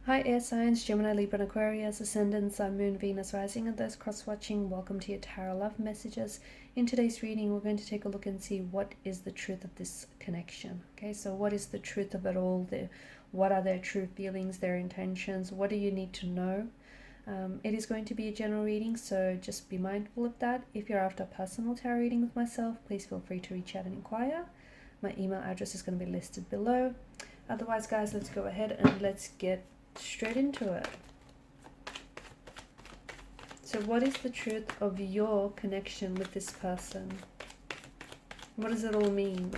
Hi air signs, Gemini, Libra and Aquarius, Ascendant, Sun, Moon, Venus, Rising, and those cross-watching. Welcome to your Tarot Love Messages. In today's reading, we're going to take a look and see what is the truth of this connection. Okay, so what is the truth of it all? What are their true feelings, their intentions? What do you need to know? It is going to be a general reading, so just be mindful of that. If you're after a personal tarot reading with myself, please feel free to reach out and inquire. My email address is going to be listed below. Otherwise, guys, let's go ahead and let's get straight into it. So what is the truth of your connection with this person? What does it all mean?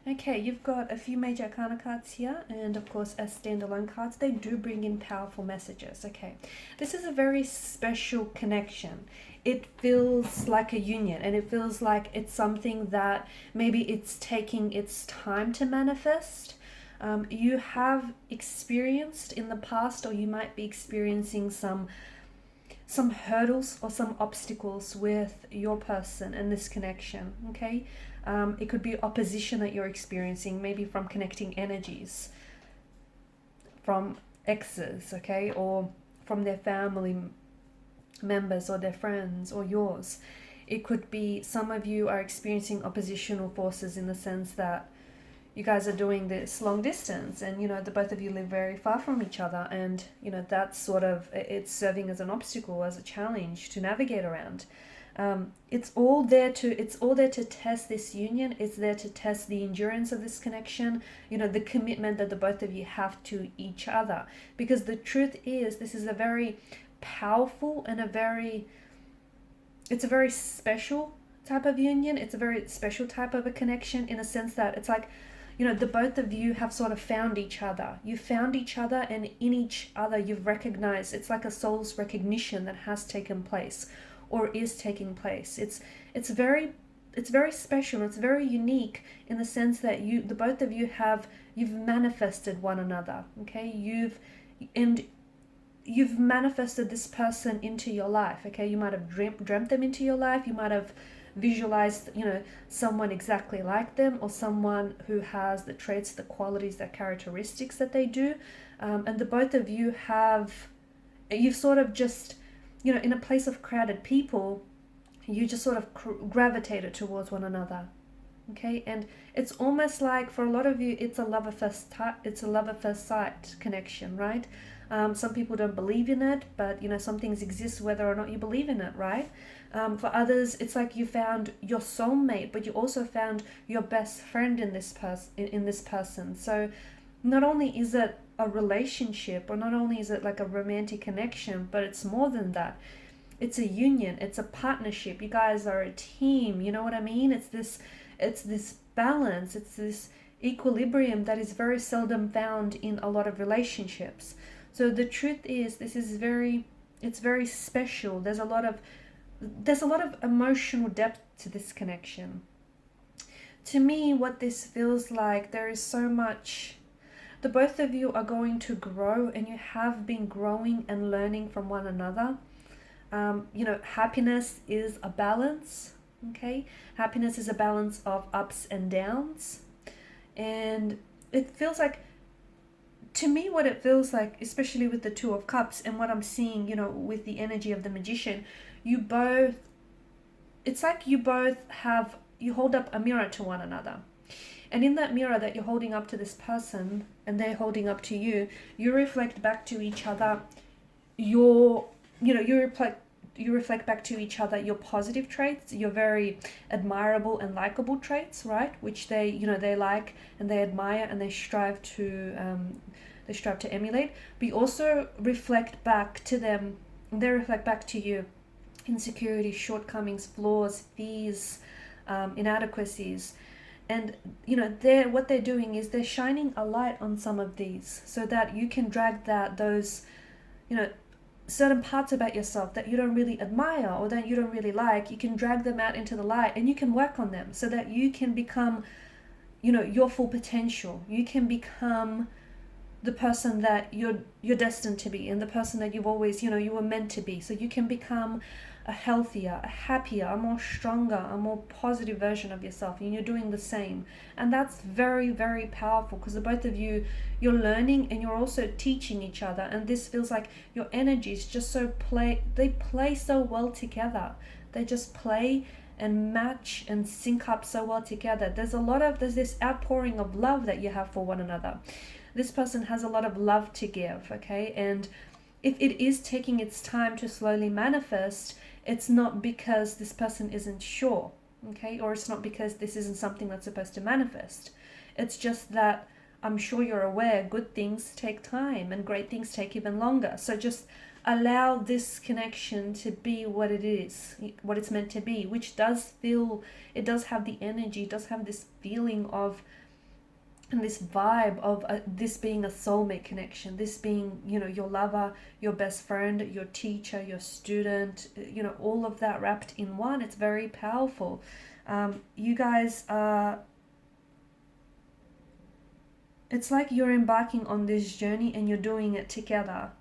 Okay, you've got a few major arcana cards here, and of course as standalone cards, they do bring in powerful messages. Okay, this is a very special connection. It feels like a union, and it feels like it's something that maybe it's taking its time to manifest. You have experienced in the past, or you might be experiencing some hurdles or some obstacles with your person and this connection. Okay, it could be opposition that you're experiencing, maybe from connecting energies, from exes, okay, or from their family members or their friends or yours. It could be some of you are experiencing oppositional forces in the sense that you guys are doing this long distance, and the both of you live very far from each other, and that's sort of, it's serving as an obstacle, as a challenge to navigate around. It's all there to test this union. It's there to test the endurance of this connection, the commitment that the both of you have to each other, because the truth is, this is a very powerful and it's a very special type of union. It's a very special type of a connection, in a sense that it's like, the both of you have sort of found each other. You found each other, and in each other you've recognized, it's like a soul's recognition that has taken place or is taking place. It's very special. It's very unique in the sense that the both of you you've manifested one another. Okay, you've manifested this person into your life. Okay, you might have dreamt them into your life. You might have visualized someone exactly like them, or someone who has the traits, the qualities, the characteristics that they do, and the both of you you've sort of just in a place of crowded people, you just sort of gravitated towards one another. Okay, and it's almost like, for a lot of you, it's a love at first sight connection, right? Some people don't believe in it, but some things exist whether or not you believe in it, right? For others, it's like you found your soulmate, but you also found your best friend in this person. So not only is it a relationship, or not only is it like a romantic connection, but it's more than that. It's a union, it's a partnership. You guys are a team, you know what I mean? It's this balance, it's this equilibrium that is very seldom found in a lot of relationships. So the truth is, it's very special. There's a lot of emotional depth to this connection. To me, what this feels like, there is so much. The both of you are going to grow, and you have been growing and learning from one another. Happiness is a balance. Okay, happiness is a balance of ups and downs, and it feels like, to me, what it feels like, especially with the Two of Cups and what I'm seeing, with the energy of the Magician, it's like you hold up a mirror to one another. And in that mirror that you're holding up to this person, and they're holding up to you, you reflect back to each other you reflect you reflect back to each other your positive traits, your very admirable and likable traits, right? Which they, they like and they admire and they strive to emulate. But you also reflect back to them, they reflect back to you insecurities, shortcomings, flaws, fears, inadequacies. And what they're doing is they're shining a light on some of these so that you can drag those certain parts about yourself that you don't really admire or that you don't really like. You can drag them out into the light and you can work on them so that you can become your full potential. You can become the person that you're destined to be and the person that you've always you were meant to be. So you can become a healthier, a happier, a more stronger, a more positive version of yourself, and you're doing the same. And that's very, very powerful because the both of you, you're learning and you're also teaching each other. And this feels like your energies just they play so well together. They just play and match and sync up so well together. There's this outpouring of love that you have for one another. This person has a lot of love to give, okay? And if it is taking its time to slowly manifest, it's not because this person isn't sure, okay? Or it's not because this isn't something that's supposed to manifest. It's just that I'm sure you're aware good things take time and great things take even longer. So just allow this connection to be what it is, what it's meant to be, which it does have the energy, it does have this feeling of, and this vibe of this being a soulmate connection, this being, your lover, your best friend, your teacher, your student, all of that wrapped in one. It's very powerful. You guys are, it's like you're embarking on this journey and you're doing it together.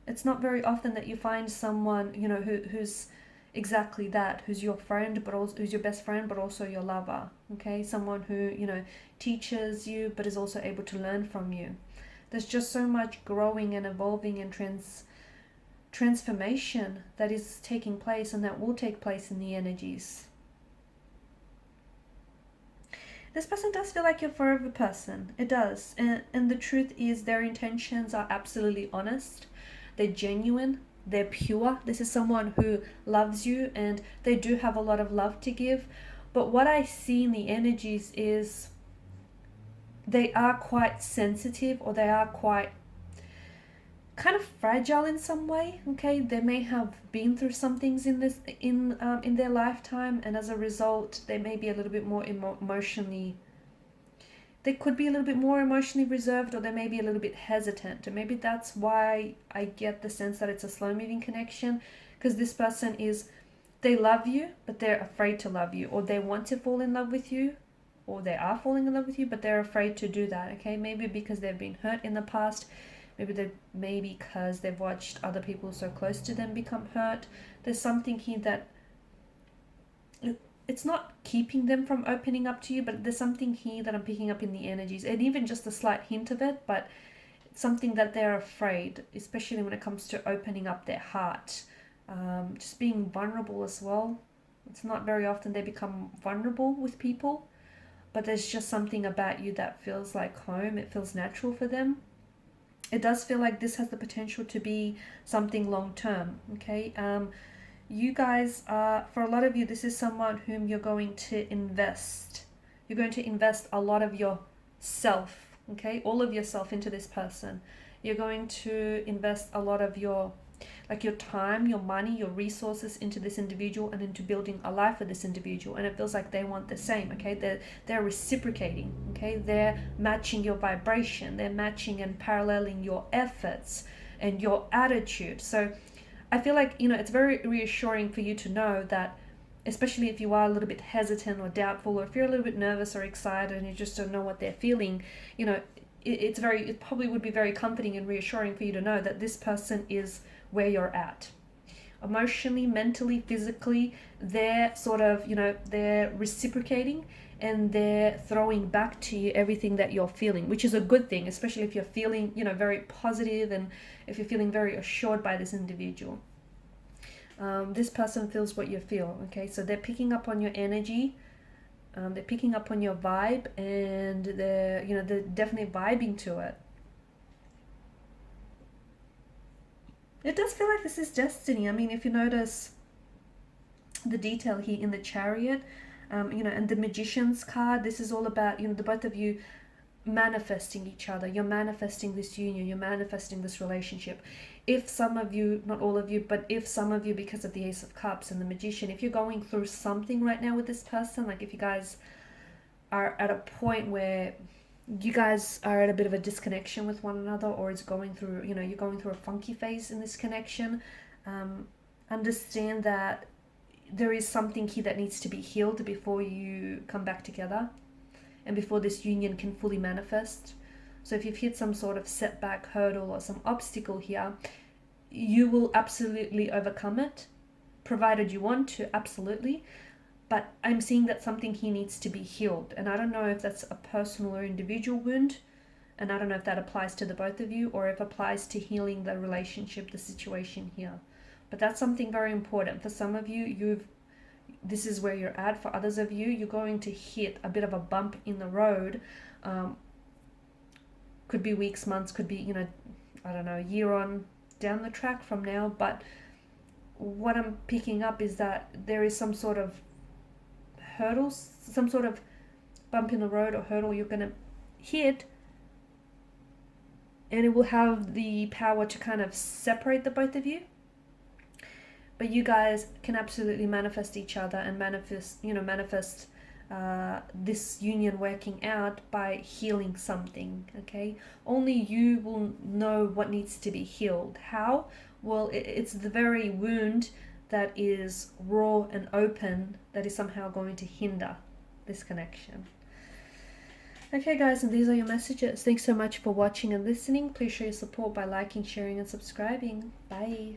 It's not very often that you find someone, who's exactly that, who's your friend, but also who's your best friend, but also your lover. Okay, someone who teaches you, but is also able to learn from you. There's just so much growing and evolving and transformation that is taking place and that will take place in the energies. This person does feel like your forever person. It does, and the truth is their intentions are absolutely honest. They're genuine. They're pure. This is someone who loves you and they do have a lot of love to give. But what I see in the energies is they are quite sensitive, or they are quite kind of fragile in some way. Okay, they may have been through some things in their lifetime, and as a result they may be a little bit more emotionally, they could be a little bit more emotionally reserved, or they may be a little bit hesitant. And maybe that's why I get the sense that it's a slow moving connection, because this person they love you, but they're afraid to love you, or they want to fall in love with you, or they are falling in love with you, but they're afraid to do that. Okay, maybe because they've been hurt in the past, maybe because they've watched other people so close to them become hurt. There's something here that it's not keeping them from opening up to you, but there's something here that I'm picking up in the energies, and even just a slight hint of it, but something that they're afraid, especially when it comes to opening up their heart, just being vulnerable as well. It's not very often they become vulnerable with people, but there's just something about you that feels like home. It feels natural for them. It does feel like this has the potential to be something long term, okay? You guys are, for a lot of you, this is someone whom you're going to invest. You're going to invest a lot of yourself, okay? All of yourself into this person. You're going to invest a lot of your time, your money, your resources into this individual and into building a life with this individual. And it feels like they want the same, okay? They're reciprocating, okay? They're matching your vibration. They're matching and paralleling your efforts and your attitude. So I feel like, it's very reassuring for you to know that, especially if you are a little bit hesitant or doubtful, or if you're a little bit nervous or excited and you just don't know what they're feeling, it probably would be very comforting and reassuring for you to know that this person is where you're at. Emotionally, mentally, physically, they're sort of, they're reciprocating and they're throwing back to you everything that you're feeling, which is a good thing, especially if you're feeling, very positive and if you're feeling very assured by this individual. This person feels what you feel, okay? So they're picking up on your energy, they're picking up on your vibe, and they're definitely vibing to it. It does feel like this is destiny. I mean, if you notice the detail here in the Chariot, and the Magician's card, this is all about, the both of you manifesting each other. You're manifesting this union, you're manifesting this relationship. If some of you, not all of you, but if some of you, because of the Ace of Cups and the Magician, if you're going through something right now with this person, like if you guys are at a point where you guys are at a bit of a disconnection with one another, or it's going through, you're going through a funky phase in this connection, understand that there is something here that needs to be healed before you come back together and before this union can fully manifest. So if you've hit some sort of setback, hurdle, or some obstacle here, you will absolutely overcome it, provided you want to, absolutely. But I'm seeing that something here needs to be healed. And I don't know if that's a personal or individual wound. And I don't know if that applies to the both of you, or if it applies to healing the relationship, the situation here. But that's something very important. For some of you, this is where you're at. For others of you, you're going to hit a bit of a bump in the road. Could be weeks, months, could be, I don't know, a year on down the track from now. But what I'm picking up is that there is some sort of hurdles, some sort of bump in the road or hurdle you're going to hit, and it will have the power to kind of separate the both of you. But you guys can absolutely manifest each other and manifest this union working out by healing something, okay? Only you will know what needs to be healed. How? Well, it's the very wound that is raw and open that is somehow going to hinder this connection. Okay guys, and these are your messages. Thanks so much for watching and listening. Please show your support by liking, sharing and subscribing. Bye.